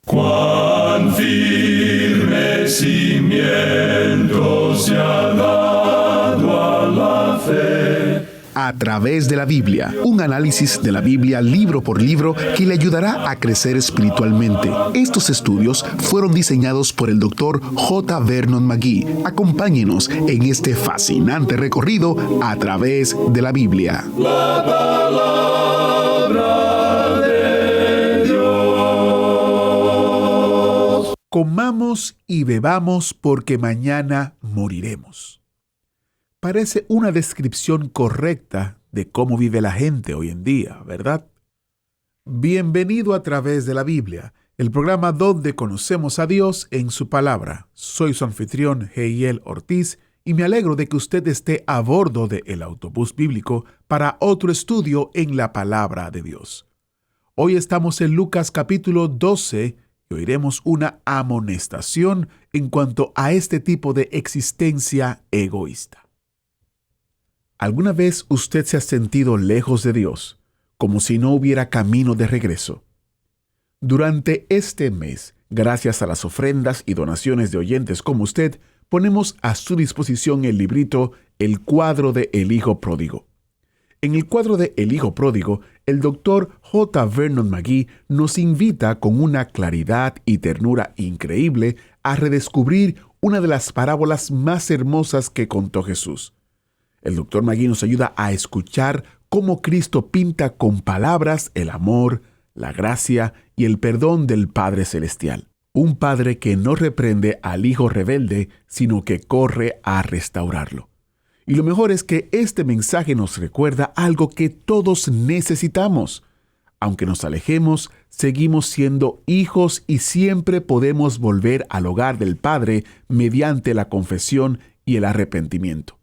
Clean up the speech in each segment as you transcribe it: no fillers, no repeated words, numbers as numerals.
Cuán firme cimiento se ha dado a la fe. A través de la Biblia, un análisis de la Biblia libro por libro que le ayudará a crecer espiritualmente. Estos estudios fueron diseñados por el Dr. J. Vernon McGee. Acompáñenos en este fascinante recorrido a través de la Biblia. La palabra de Dios. Comamos y bebamos porque mañana moriremos. Parece una descripción correcta de cómo vive la gente hoy en día, ¿verdad? Bienvenido a través de la Biblia, el programa donde conocemos a Dios en su palabra. Soy su anfitrión, Heiel Ortiz, y me alegro de que usted esté a bordo del autobús bíblico para otro estudio en la palabra de Dios. Hoy estamos en Lucas capítulo 12 y oiremos una amonestación en cuanto a este tipo de existencia egoísta. ¿Alguna vez usted se ha sentido lejos de Dios, como si no hubiera camino de regreso? Durante este mes, gracias a las ofrendas y donaciones de oyentes como usted, ponemos a su disposición el librito El cuadro de El Hijo Pródigo. En el cuadro de El Hijo Pródigo, el Dr. J. Vernon McGee nos invita con una claridad y ternura increíble a redescubrir una de las parábolas más hermosas que contó Jesús. El Dr. McGee nos ayuda a escuchar cómo Cristo pinta con palabras el amor, la gracia y el perdón del Padre Celestial. Un Padre que no reprende al Hijo rebelde, sino que corre a restaurarlo. Y lo mejor es que este mensaje nos recuerda algo que todos necesitamos. Aunque nos alejemos, seguimos siendo hijos y siempre podemos volver al hogar del Padre mediante la confesión y el arrepentimiento.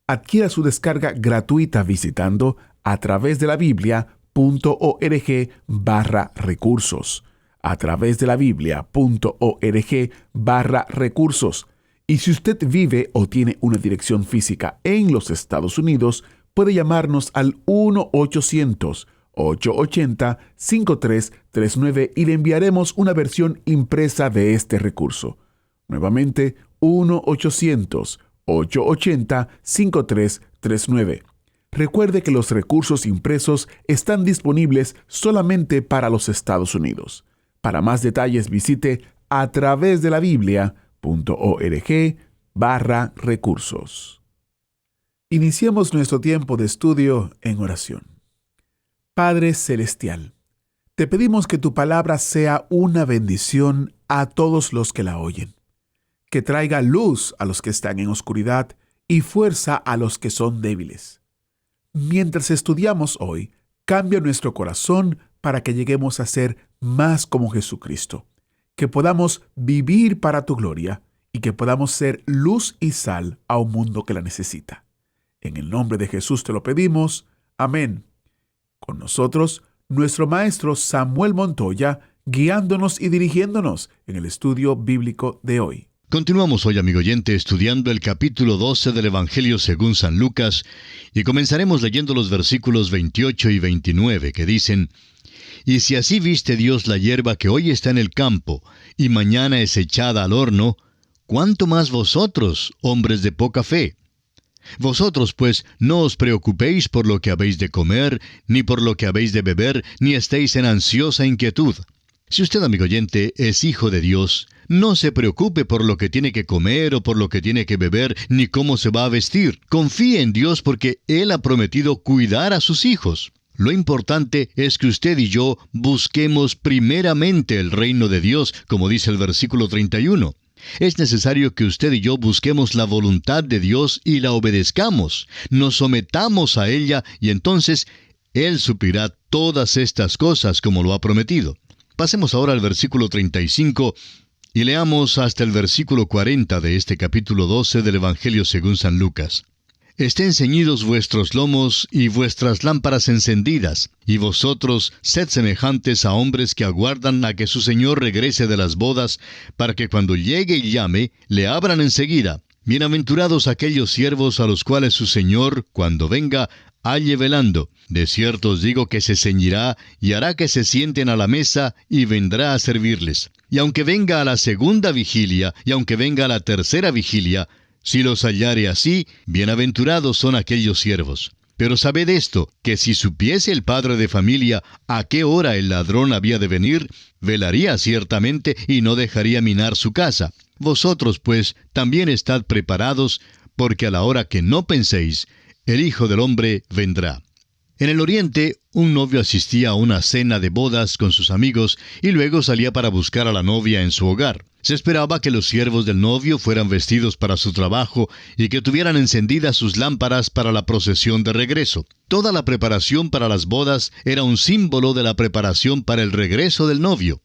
Adquiera su descarga gratuita visitando a través de la Biblia.org/recursos. A través de la Biblia.org/recursos. Y si usted vive o tiene una dirección física en los Estados Unidos, puede llamarnos al 1-800-880-5339 y le enviaremos una versión impresa de este recurso. Nuevamente, 1-800-880-5339. Recuerde que los recursos impresos están disponibles solamente para los Estados Unidos. Para más detalles visite a través de la Biblia.org/recursos. Iniciemos nuestro tiempo de estudio en oración. Padre Celestial, te pedimos que tu palabra sea una bendición a todos los que la oyen, que traiga luz a los que están en oscuridad y fuerza a los que son débiles. Mientras estudiamos hoy, cambia nuestro corazón para que lleguemos a ser más como Jesucristo, que podamos vivir para tu gloria y que podamos ser luz y sal a un mundo que la necesita. En el nombre de Jesús te lo pedimos. Amén. Con nosotros, nuestro maestro Samuel Montoya, guiándonos y dirigiéndonos en el estudio bíblico de hoy. Continuamos hoy, amigo oyente, estudiando el capítulo 12 del Evangelio según San Lucas, y comenzaremos leyendo los versículos 28 y 29, que dicen: «Y si así viste Dios la hierba que hoy está en el campo, y mañana es echada al horno, ¿cuánto más vosotros, hombres de poca fe? Vosotros, pues, no os preocupéis por lo que habéis de comer, ni por lo que habéis de beber, ni estéis en ansiosa inquietud». Si usted, amigo oyente, es hijo de Dios, no se preocupe por lo que tiene que comer o por lo que tiene que beber, ni cómo se va a vestir. Confíe en Dios porque Él ha prometido cuidar a sus hijos. Lo importante es que usted y yo busquemos primeramente el reino de Dios, como dice el versículo 31. Es necesario que usted y yo busquemos la voluntad de Dios y la obedezcamos, nos sometamos a ella y entonces Él suplirá todas estas cosas como lo ha prometido. Pasemos ahora al versículo 35 y leamos hasta el versículo 40 de este capítulo 12 del Evangelio según San Lucas. «Estén ceñidos vuestros lomos y vuestras lámparas encendidas, y vosotros sed semejantes a hombres que aguardan a que su señor regrese de las bodas, para que cuando llegue y llame, le abran enseguida. Bienaventurados aquellos siervos a los cuales su señor, cuando venga, halle velando. De cierto os digo que se ceñirá y hará que se sienten a la mesa y vendrá a servirles. Y aunque venga a la segunda vigilia, y aunque venga a la tercera vigilia, si los hallare así, bienaventurados son aquellos siervos. Pero sabed esto, que si supiese el padre de familia a qué hora el ladrón había de venir, velaría ciertamente y no dejaría minar su casa. Vosotros, pues, también estad preparados, porque a la hora que no penséis, el Hijo del Hombre vendrá. En el oriente, un novio asistía a una cena de bodas con sus amigos y luego salía para buscar a la novia en su hogar. Se esperaba que los siervos del novio fueran vestidos para su trabajo y que tuvieran encendidas sus lámparas para la procesión de regreso. Toda la preparación para las bodas era un símbolo de la preparación para el regreso del novio.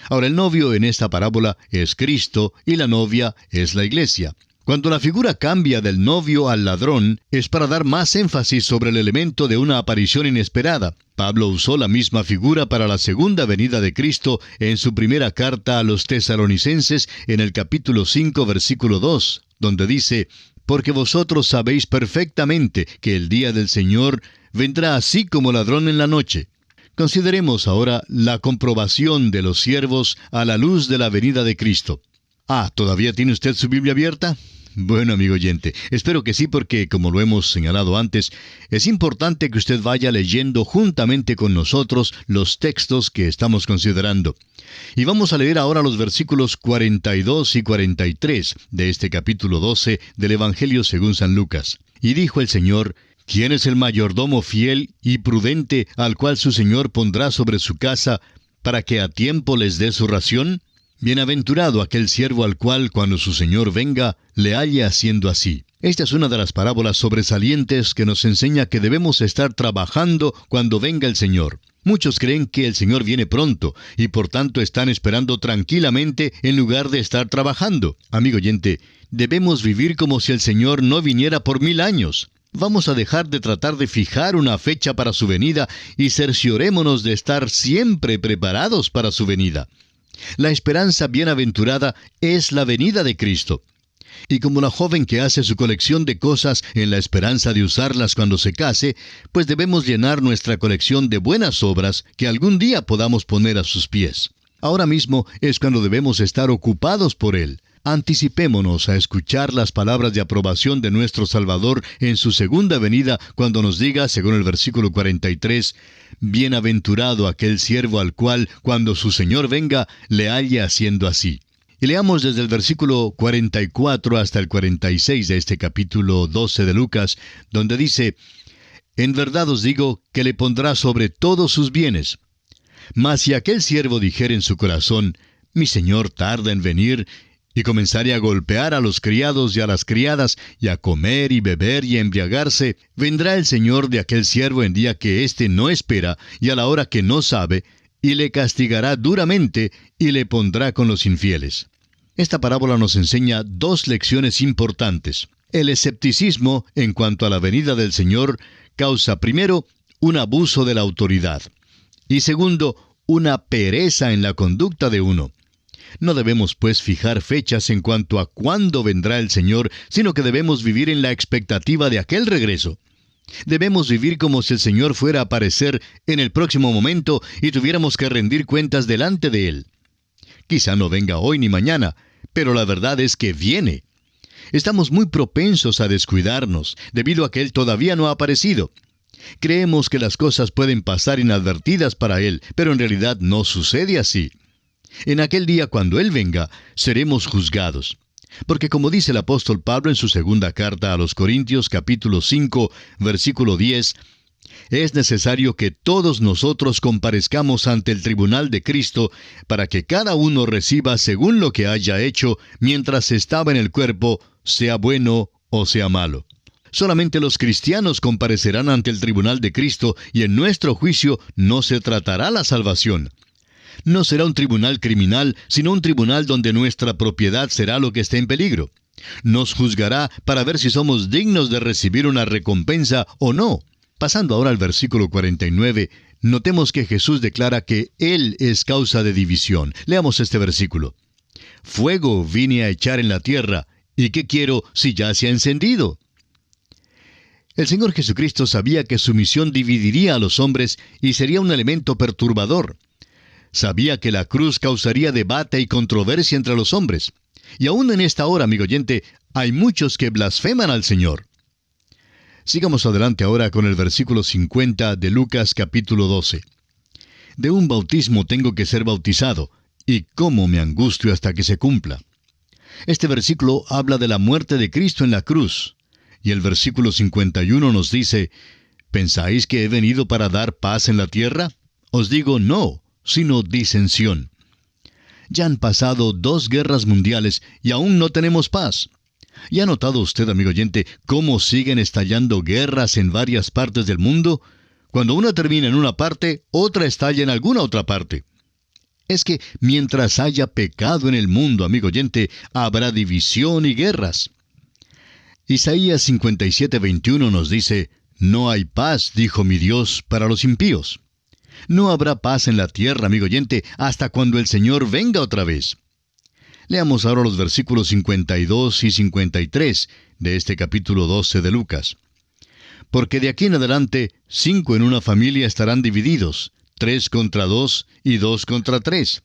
Ahora, el novio en esta parábola es Cristo y la novia es la iglesia. Cuando la figura cambia del novio al ladrón, es para dar más énfasis sobre el elemento de una aparición inesperada. Pablo usó la misma figura para la segunda venida de Cristo en su primera carta a los tesalonicenses en el capítulo 5, versículo 2, donde dice: «Porque vosotros sabéis perfectamente que el día del Señor vendrá así como ladrón en la noche». Consideremos ahora la comprobación de los siervos a la luz de la venida de Cristo. ¿Todavía tiene usted su Biblia abierta? Bueno, amigo oyente, espero que sí, porque, como lo hemos señalado antes, es importante que usted vaya leyendo juntamente con nosotros los textos que estamos considerando. Y vamos a leer ahora los versículos 42 y 43 de este capítulo 12 del Evangelio según San Lucas. Y dijo el Señor: ¿Quién es el mayordomo fiel y prudente al cual su Señor pondrá sobre su casa para que a tiempo les dé su ración? Bienaventurado aquel siervo al cual, cuando su señor venga, le halle haciendo así. Esta es una de las parábolas sobresalientes que nos enseña que debemos estar trabajando cuando venga el Señor. Muchos creen que el Señor viene pronto, y por tanto están esperando tranquilamente en lugar de estar trabajando. Amigo oyente, debemos vivir como si el Señor no viniera por 1000 años. Vamos a dejar de tratar de fijar una fecha para su venida y cerciorémonos de estar siempre preparados para su venida. La esperanza bienaventurada es la venida de Cristo. Y como la joven que hace su colección de cosas en la esperanza de usarlas cuando se case, pues debemos llenar nuestra colección de buenas obras que algún día podamos poner a sus pies. Ahora mismo es cuando debemos estar ocupados por Él. Anticipémonos a escuchar las palabras de aprobación de nuestro Salvador en su segunda venida, cuando nos diga, según el versículo 43, «Bienaventurado aquel siervo al cual, cuando su Señor venga, le halle haciendo así». Y leamos desde el versículo 44 hasta el 46 de este capítulo 12 de Lucas, donde dice: «En verdad os digo que le pondrá sobre todos sus bienes. Mas si aquel siervo dijere en su corazón: mi Señor tarda en venir, y comenzare a golpear a los criados y a las criadas, y a comer y beber y a embriagarse, vendrá el Señor de aquel siervo en día que éste no espera, y a la hora que no sabe, y le castigará duramente, y le pondrá con los infieles». Esta parábola nos enseña 2 lecciones importantes. El escepticismo en cuanto a la venida del Señor causa, primero, un abuso de la autoridad, y segundo, una pereza en la conducta de uno. No debemos, pues, fijar fechas en cuanto a cuándo vendrá el Señor, sino que debemos vivir en la expectativa de aquel regreso. Debemos vivir como si el Señor fuera a aparecer en el próximo momento y tuviéramos que rendir cuentas delante de Él. Quizá no venga hoy ni mañana, pero la verdad es que viene. Estamos muy propensos a descuidarnos, debido a que Él todavía no ha aparecido. Creemos que las cosas pueden pasar inadvertidas para Él, pero en realidad no sucede así. En aquel día, cuando Él venga, seremos juzgados. Porque como dice el apóstol Pablo en su segunda carta a los Corintios, capítulo 5, versículo 10, es necesario que todos nosotros comparezcamos ante el tribunal de Cristo, para que cada uno reciba según lo que haya hecho mientras estaba en el cuerpo, sea bueno o sea malo. Solamente los cristianos comparecerán ante el tribunal de Cristo, y en nuestro juicio no se tratará la salvación. No será un tribunal criminal, sino un tribunal donde nuestra propiedad será lo que esté en peligro. Nos juzgará para ver si somos dignos de recibir una recompensa o no. Pasando ahora al versículo 49, notemos que Jesús declara que Él es causa de división. Leamos este versículo. «Fuego vine a echar en la tierra, ¿y qué quiero si ya se ha encendido?» El Señor Jesucristo sabía que su misión dividiría a los hombres y sería un elemento perturbador. Sabía que la cruz causaría debate y controversia entre los hombres. Y aún en esta hora, amigo oyente, hay muchos que blasfeman al Señor. Sigamos adelante ahora con el versículo 50 de Lucas capítulo 12. De un bautismo tengo que ser bautizado, y cómo me angustio hasta que se cumpla. Este versículo habla de la muerte de Cristo en la cruz. Y el versículo 51 nos dice, ¿pensáis que he venido para dar paz en la tierra? Os digo no, sino disensión. Ya han pasado 2 guerras mundiales y aún no tenemos paz. ¿Y ha notado usted, amigo oyente, cómo siguen estallando guerras en varias partes del mundo? Cuando una termina en una parte, otra estalla en alguna otra parte. Es que mientras haya pecado en el mundo, amigo oyente, habrá división y guerras. Isaías 57:21 nos dice, no hay paz, dijo mi Dios, para los impíos. No habrá paz en la tierra, amigo oyente, hasta cuando el Señor venga otra vez. Leamos ahora los versículos 52 y 53 de este capítulo 12 de Lucas. Porque de aquí en adelante, 5 en una familia estarán divididos, 3 contra 2 y 2 contra 3.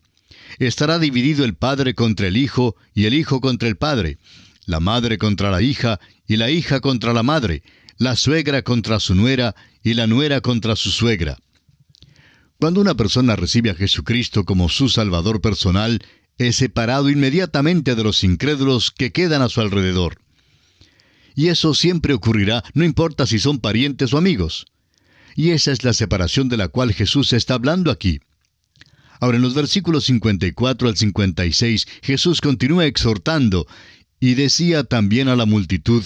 Estará dividido el padre contra el hijo y el hijo contra el padre, la madre contra la hija y la hija contra la madre, la suegra contra su nuera y la nuera contra su suegra. Cuando una persona recibe a Jesucristo como su Salvador personal, es separado inmediatamente de los incrédulos que quedan a su alrededor. Y eso siempre ocurrirá, no importa si son parientes o amigos. Y esa es la separación de la cual Jesús está hablando aquí. Ahora, en los versículos 54 al 56, Jesús continúa exhortando, y decía también a la multitud,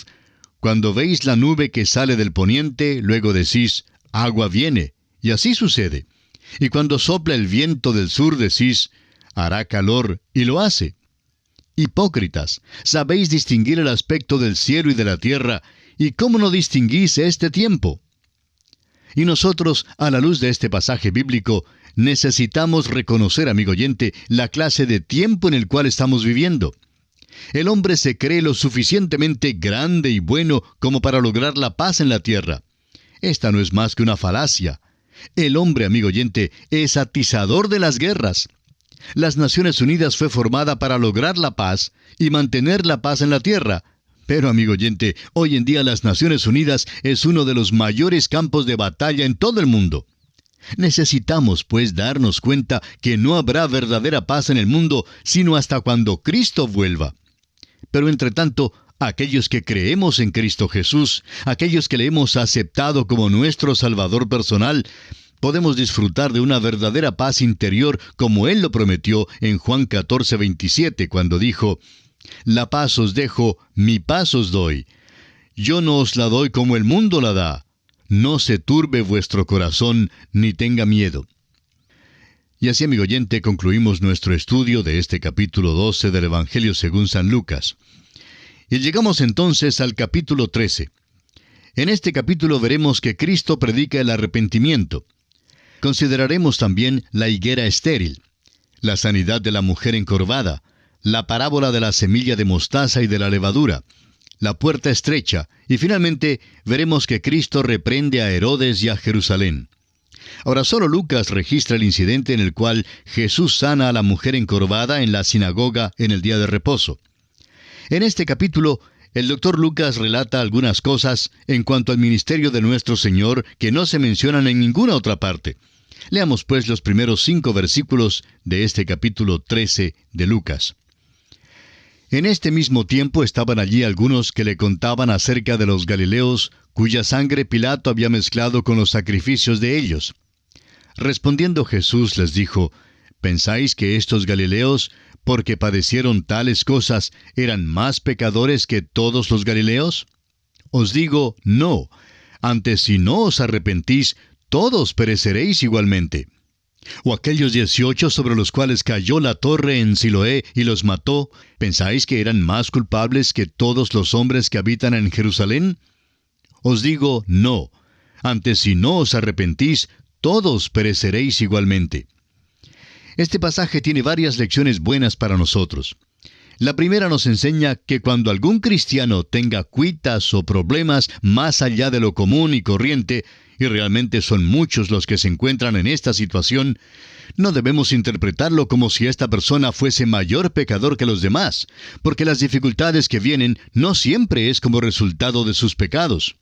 cuando veis la nube que sale del poniente, luego decís, agua viene, y así sucede. Y cuando sopla el viento del sur, decís, hará calor, y lo hace. Hipócritas, sabéis distinguir el aspecto del cielo y de la tierra, ¿y cómo no distinguís este tiempo? Y nosotros, a la luz de este pasaje bíblico, necesitamos reconocer, amigo oyente, la clase de tiempo en el cual estamos viviendo. El hombre se cree lo suficientemente grande y bueno como para lograr la paz en la tierra. Esta no es más que una falacia. El hombre, amigo oyente, es atizador de las guerras. Las Naciones Unidas fue formada para lograr la paz y mantener la paz en la tierra. Pero, amigo oyente, hoy en día las Naciones Unidas es uno de los mayores campos de batalla en todo el mundo. Necesitamos, pues, darnos cuenta que no habrá verdadera paz en el mundo sino hasta cuando Cristo vuelva. Pero, entre tanto, aquellos que creemos en Cristo Jesús, aquellos que le hemos aceptado como nuestro Salvador personal, podemos disfrutar de una verdadera paz interior como Él lo prometió en Juan 14:27, cuando dijo, «La paz os dejo, mi paz os doy. Yo no os la doy como el mundo la da. No se turbe vuestro corazón, ni tenga miedo». Y así, amigo oyente, concluimos nuestro estudio de este capítulo 12 del Evangelio según San Lucas. Y llegamos entonces al capítulo 13. En este capítulo veremos que Cristo predica el arrepentimiento. Consideraremos también la higuera estéril, la sanidad de la mujer encorvada, la parábola de la semilla de mostaza y de la levadura, la puerta estrecha, y finalmente veremos que Cristo reprende a Herodes y a Jerusalén. Ahora, solo Lucas registra el incidente en el cual Jesús sana a la mujer encorvada en la sinagoga en el día de reposo. En este capítulo, el doctor Lucas relata algunas cosas en cuanto al ministerio de nuestro Señor que no se mencionan en ninguna otra parte. Leamos pues los primeros 5 versículos de este capítulo 13 de Lucas. En este mismo tiempo estaban allí algunos que le contaban acerca de los galileos, cuya sangre Pilato había mezclado con los sacrificios de ellos. Respondiendo Jesús les dijo, ¿pensáis que estos galileos, porque padecieron tales cosas, eran más pecadores que todos los galileos? Os digo, no. Antes, si no os arrepentís, todos pereceréis igualmente. ¿O aquellos 18 sobre los cuales cayó la torre en Siloé y los mató, pensáis que eran más culpables que todos los hombres que habitan en Jerusalén? Os digo, no. Antes, si no os arrepentís, todos pereceréis igualmente. Este pasaje tiene varias lecciones buenas para nosotros. La primera nos enseña que cuando algún cristiano tenga cuitas o problemas más allá de lo común y corriente, y realmente son muchos los que se encuentran en esta situación, no debemos interpretarlo como si esta persona fuese mayor pecador que los demás, porque las dificultades que vienen no siempre es como resultado de sus pecados.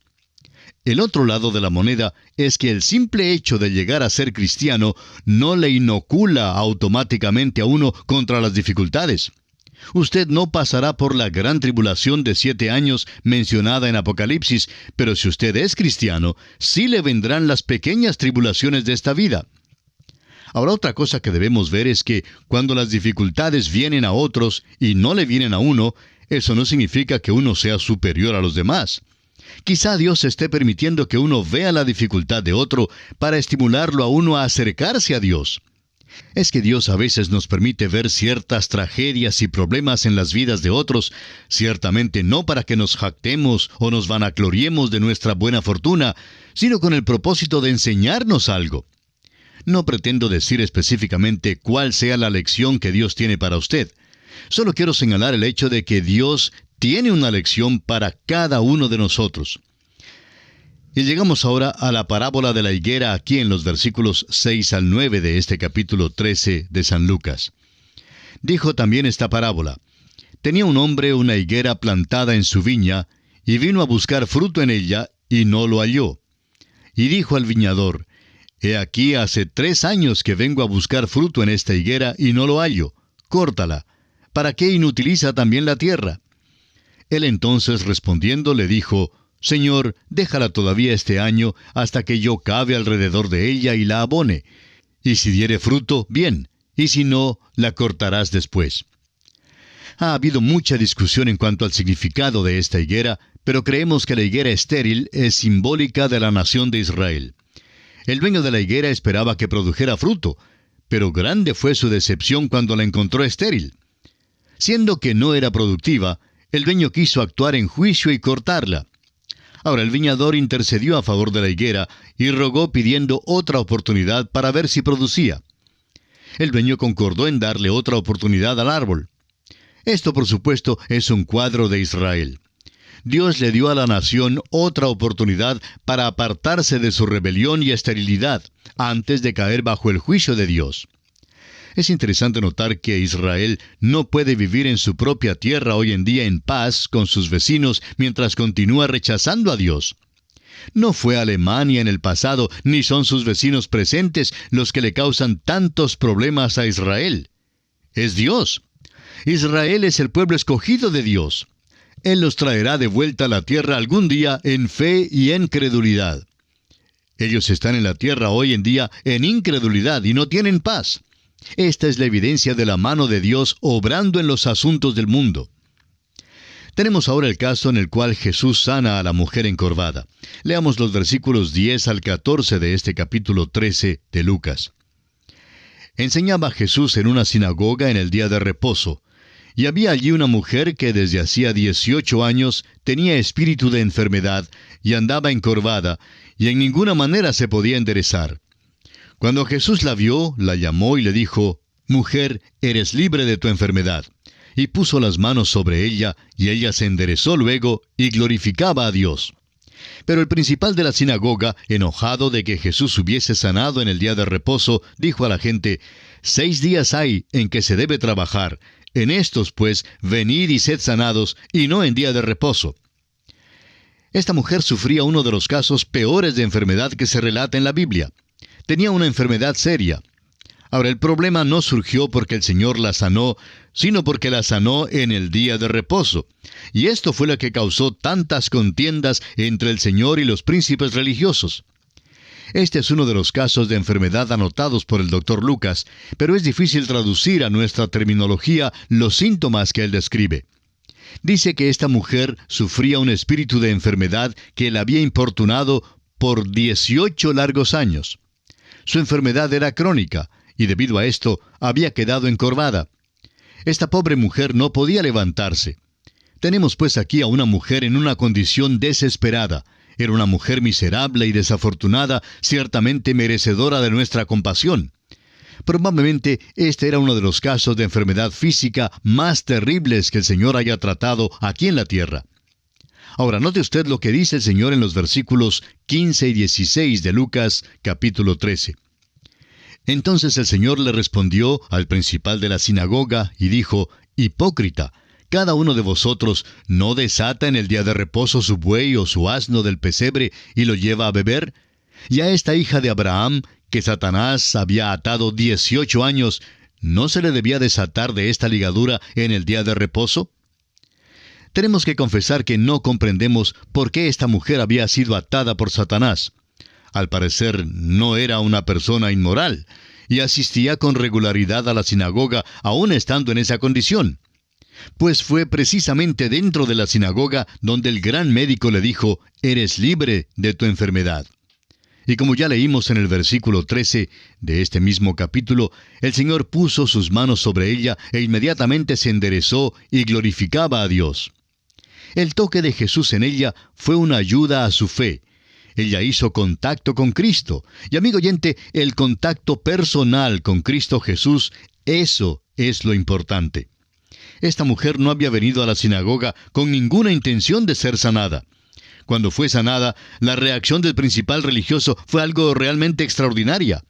El otro lado de la moneda es que el simple hecho de llegar a ser cristiano no le inocula automáticamente a uno contra las dificultades. Usted no pasará por la gran tribulación de 7 años mencionada en Apocalipsis, pero si usted es cristiano, sí le vendrán las pequeñas tribulaciones de esta vida. Ahora, otra cosa que debemos ver es que cuando las dificultades vienen a otros y no le vienen a uno, eso no significa que uno sea superior a los demás. Quizá Dios esté permitiendo que uno vea la dificultad de otro para estimularlo a uno a acercarse a Dios. Es que Dios a veces nos permite ver ciertas tragedias y problemas en las vidas de otros, ciertamente no para que nos jactemos o nos vanagloriemos de nuestra buena fortuna, sino con el propósito de enseñarnos algo. No pretendo decir específicamente cuál sea la lección que Dios tiene para usted. Solo quiero señalar el hecho de que Dios tiene una lección para cada uno de nosotros. Y llegamos ahora a la parábola de la higuera aquí en los versículos 6 al 9 de este capítulo 13 de San Lucas. Dijo también esta parábola: tenía un hombre una higuera plantada en su viña, y vino a buscar fruto en ella, y no lo halló. Y dijo al viñador: He aquí hace 3 años que vengo a buscar fruto en esta higuera, y no lo hallo. Córtala. ¿Para qué inutiliza también la tierra? Él entonces respondiendo le dijo: Señor, déjala todavía este año, hasta que yo cave alrededor de ella y la abone. Y si diere fruto, bien, y si no, la cortarás después. Ha habido mucha discusión en cuanto al significado de esta higuera, pero creemos que la higuera estéril es simbólica de la nación de Israel. El dueño de la higuera esperaba que produjera fruto, pero grande fue su decepción cuando la encontró estéril. Siendo que no era productiva, el dueño quiso actuar en juicio y cortarla. Ahora el viñador intercedió a favor de la higuera y rogó pidiendo otra oportunidad para ver si producía. El dueño concordó en darle otra oportunidad al árbol. Esto, por supuesto, es un cuadro de Israel. Dios le dio a la nación otra oportunidad para apartarse de su rebelión y esterilidad, antes de caer bajo el juicio de Dios. Es interesante notar que Israel no puede vivir en su propia tierra hoy en día en paz con sus vecinos mientras continúa rechazando a Dios. No fue Alemania en el pasado, ni son sus vecinos presentes los que le causan tantos problemas a Israel. Es Dios. Israel es el pueblo escogido de Dios. Él los traerá de vuelta a la tierra algún día en fe y en credulidad. Ellos están en la tierra hoy en día en incredulidad y no tienen paz. Esta es la evidencia de la mano de Dios obrando en los asuntos del mundo. Tenemos ahora el caso en el cual Jesús sana a la mujer encorvada. Leamos los versículos 10 al 14 de este capítulo 13 de Lucas. Enseñaba Jesús en una sinagoga en el día de reposo, y había allí una mujer que desde hacía 18 años tenía espíritu de enfermedad y andaba encorvada, y en ninguna manera se podía enderezar. Cuando Jesús la vio, la llamó y le dijo: Mujer, eres libre de tu enfermedad. Y puso las manos sobre ella, y ella se enderezó luego, y glorificaba a Dios. Pero el principal de la sinagoga, enojado de que Jesús hubiese sanado en el día de reposo, dijo a la gente: 6 días hay en que se debe trabajar. En estos, pues, venid y sed sanados, y no en día de reposo. Esta mujer sufría uno de los casos peores de enfermedad que se relata en la Biblia. Tenía una enfermedad seria. Ahora, el problema no surgió porque el Señor la sanó, sino porque la sanó en el día de reposo. Y esto fue lo que causó tantas contiendas entre el Señor y los príncipes religiosos. Este es uno de los casos de enfermedad anotados por el Dr. Lucas, pero es difícil traducir a nuestra terminología los síntomas que él describe. Dice que esta mujer sufría un espíritu de enfermedad que la había importunado por 18 largos años. Su enfermedad era crónica, y debido a esto había quedado encorvada. Esta pobre mujer no podía levantarse. Tenemos pues aquí a una mujer en una condición desesperada. Era una mujer miserable y desafortunada, ciertamente merecedora de nuestra compasión. Probablemente este era uno de los casos de enfermedad física más terribles que el Señor haya tratado aquí en la tierra. Ahora, note usted lo que dice el Señor en los versículos 15 y 16 de Lucas, capítulo 13. Entonces el Señor le respondió al principal de la sinagoga y dijo: «Hipócrita, cada uno de vosotros no desata en el día de reposo su buey o su asno del pesebre y lo lleva a beber. Y a esta hija de Abraham, que Satanás había atado 18 años, ¿no se le debía desatar de esta ligadura en el día de reposo?» Tenemos que confesar que no comprendemos por qué esta mujer había sido atada por Satanás. Al parecer, no era una persona inmoral, y asistía con regularidad a la sinagoga, aún estando en esa condición. Pues fue precisamente dentro de la sinagoga donde el gran médico le dijo: «Eres libre de tu enfermedad». Y como ya leímos en el versículo 13 de este mismo capítulo, el Señor puso sus manos sobre ella e inmediatamente se enderezó y glorificaba a Dios. El toque de Jesús en ella fue una ayuda a su fe. Ella hizo contacto con Cristo. Y amigo oyente, el contacto personal con Cristo Jesús, eso es lo importante. Esta mujer no había venido a la sinagoga con ninguna intención de ser sanada. Cuando fue sanada, la reacción del principal religioso fue algo realmente extraordinaria.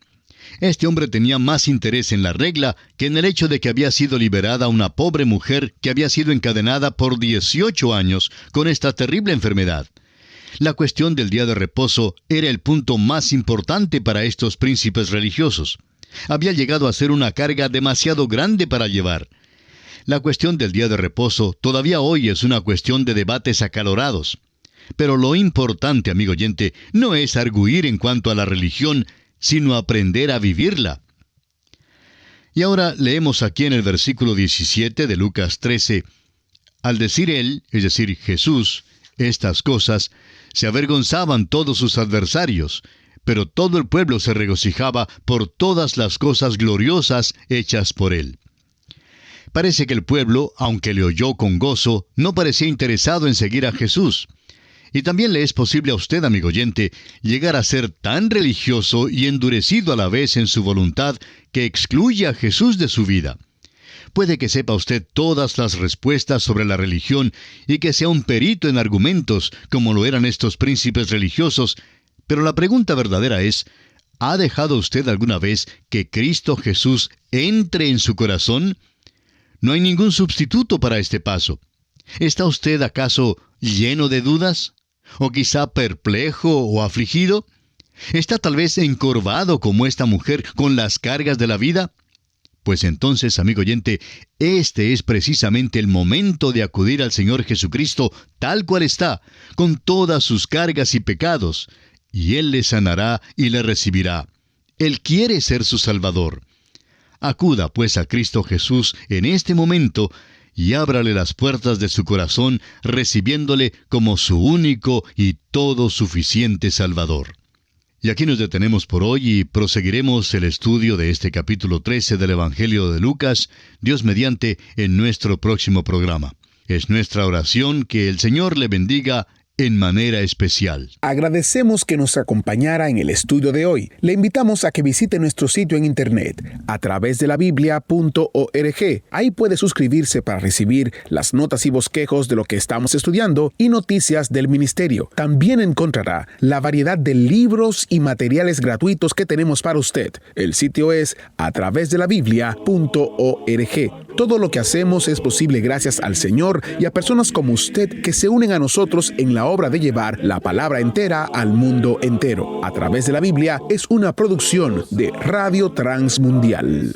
Este hombre tenía más interés en la regla que en el hecho de que había sido liberada una pobre mujer que había sido encadenada por 18 años con esta terrible enfermedad. La cuestión del día de reposo era el punto más importante para estos príncipes religiosos. Había llegado a ser una carga demasiado grande para llevar. La cuestión del día de reposo todavía hoy es una cuestión de debates acalorados. Pero lo importante, amigo oyente, no es argüir en cuanto a la religión, sino aprender a vivirla. Y ahora leemos aquí en el versículo 17 de Lucas 13, «Al decir él, es decir, Jesús, estas cosas, se avergonzaban todos sus adversarios, pero todo el pueblo se regocijaba por todas las cosas gloriosas hechas por él». Parece que el pueblo, aunque le oyó con gozo, no parecía interesado en seguir a Jesús. Y también le es posible a usted, amigo oyente, llegar a ser tan religioso y endurecido a la vez en su voluntad que excluye a Jesús de su vida. Puede que sepa usted todas las respuestas sobre la religión y que sea un perito en argumentos, como lo eran estos príncipes religiosos, pero la pregunta verdadera es: ¿ha dejado usted alguna vez que Cristo Jesús entre en su corazón? No hay ningún sustituto para este paso. ¿Está usted acaso lleno de dudas? ¿O quizá perplejo o afligido? ¿Está tal vez encorvado como esta mujer con las cargas de la vida? Pues entonces, amigo oyente, este es precisamente el momento de acudir al Señor Jesucristo tal cual está, con todas sus cargas y pecados, y Él le sanará y le recibirá. Él quiere ser su Salvador. Acuda pues a Cristo Jesús en este momento y ábrale las puertas de su corazón, recibiéndole como su único y todo suficiente Salvador. Y aquí nos detenemos por hoy y proseguiremos el estudio de este capítulo 13 del Evangelio de Lucas, Dios mediante, en nuestro próximo programa. Es nuestra oración que el Señor le bendiga en manera especial. Agradecemos que nos acompañara en el estudio de hoy. Le invitamos a que visite nuestro sitio en internet a través de la Biblia.org. Ahí puede suscribirse para recibir las notas y bosquejos de lo que estamos estudiando y noticias del ministerio. También encontrará la variedad de libros y materiales gratuitos que tenemos para usted. El sitio es a través de la Biblia.org. Todo lo que hacemos es posible gracias al Señor y a personas como usted que se unen a nosotros en la obra de llevar la palabra entera al mundo entero. A través de la Biblia es una producción de Radio Transmundial.